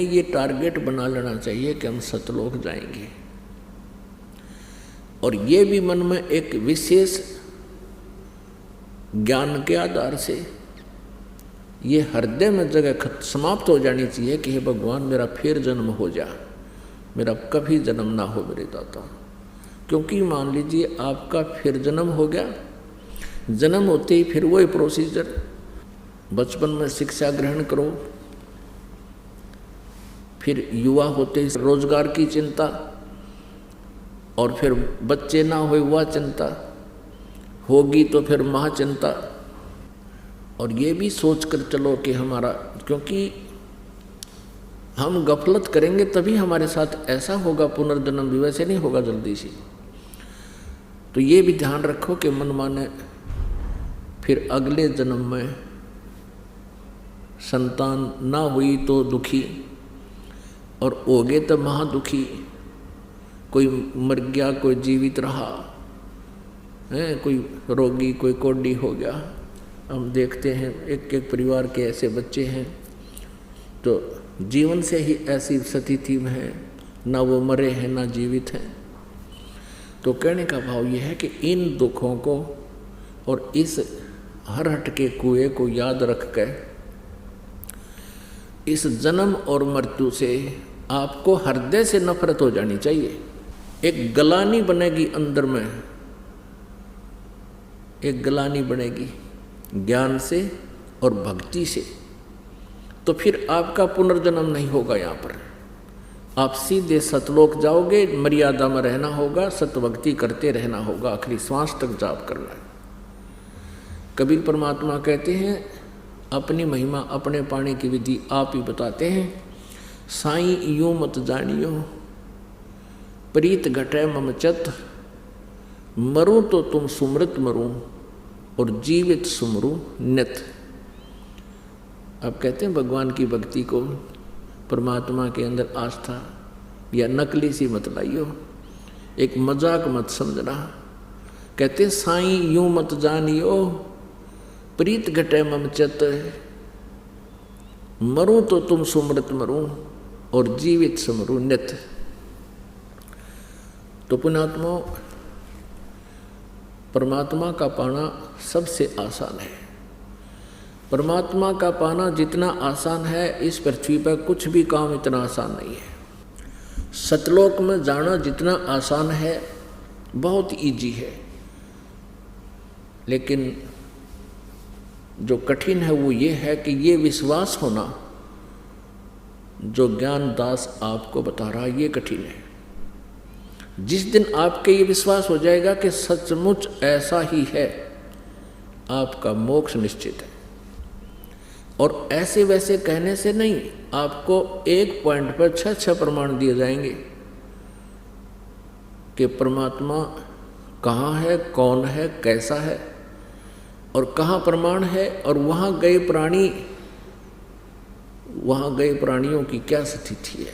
ये टारगेट बना लेना चाहिए कि हम सतलोक जाएंगे, और ये भी मन में एक विशेष ज्ञान के आधार से ये हृदय में जगह समाप्त हो जानी चाहिए कि हे भगवान मेरा फिर जन्म हो जा, मेरा कभी जन्म ना हो मेरे दाता। क्योंकि मान लीजिए आपका फिर जन्म हो गया, जन्म होते ही फिर वही प्रोसीजर, बचपन में शिक्षा ग्रहण करो, फिर युवा होते ही रोजगार की चिंता, और फिर बच्चे ना हुए वह चिंता होगी तो फिर महाचिंता। और ये भी सोच कर चलो कि हमारा, क्योंकि हम गफलत करेंगे तभी हमारे साथ ऐसा होगा, पुनर्जन्म भी वैसे नहीं होगा जल्दी से। तो ये भी ध्यान रखो कि मन माने फिर अगले जन्म में संतान ना हुई तो दुखी, और हो गए तो महादुखी। कोई मर गया, कोई जीवित रहा है, कोई रोगी, कोई कोढ़ी हो गया। हम देखते हैं एक एक परिवार के ऐसे बच्चे हैं तो जीवन से ही ऐसी स्थिति में है, ना वो मरे हैं ना जीवित हैं। तो कहने का भाव ये है कि इन दुखों को और इस हरहट के कुएं को याद रख कर इस जन्म और मृत्यु से आपको हृदय से नफरत हो जानी चाहिए। एक गलानी बनेगी अंदर में, एक गलानी बनेगी ज्ञान से और भक्ति से, तो फिर आपका पुनर्जन्म नहीं होगा। यहाँ पर आप सीधे सतलोक जाओगे, मर्यादा में रहना होगा, सतभक्ति करते रहना होगा, आखिरी श्वास तक जाप करना है। कबीर परमात्मा कहते हैं अपनी महिमा अपने पाने की विधि आप ही बताते हैं। साईं यूं मत जानियो प्रीत घटे मम चत, मरूं तो तुम सुमृत मरूं और जीवित सुमरूं नित। आप कहते हैं भगवान की भक्ति को, परमात्मा के अंदर आस्था या नकली सी मत लाइयो, एक मजाक मत समझना। कहते साईं यूं मत जानियो प्रीत घटे मम चत, मरूं तो तुम सुमृत मरूं और जीवित सुमरूं नित। तो पुण्यात्मा, परमात्मा का पाना सबसे आसान है। परमात्मा का पाना जितना आसान है, इस पृथ्वी पर कुछ भी काम इतना आसान नहीं है। सतलोक में जाना जितना आसान है, बहुत इजी है, लेकिन जो कठिन है वो ये है कि ये विश्वास होना जो ज्ञान दास आपको बता रहा है, ये कठिन है। जिस दिन आपके ये विश्वास हो जाएगा कि सचमुच ऐसा ही है, आपका मोक्ष निश्चित है। और ऐसे वैसे कहने से नहीं, आपको एक पॉइंट पर 6 प्रमाण दिए जाएंगे कि परमात्मा कहाँ है, कौन है, कैसा है और कहाँ प्रमाण है, और वहाँ गए प्राणियों की क्या स्थिति है।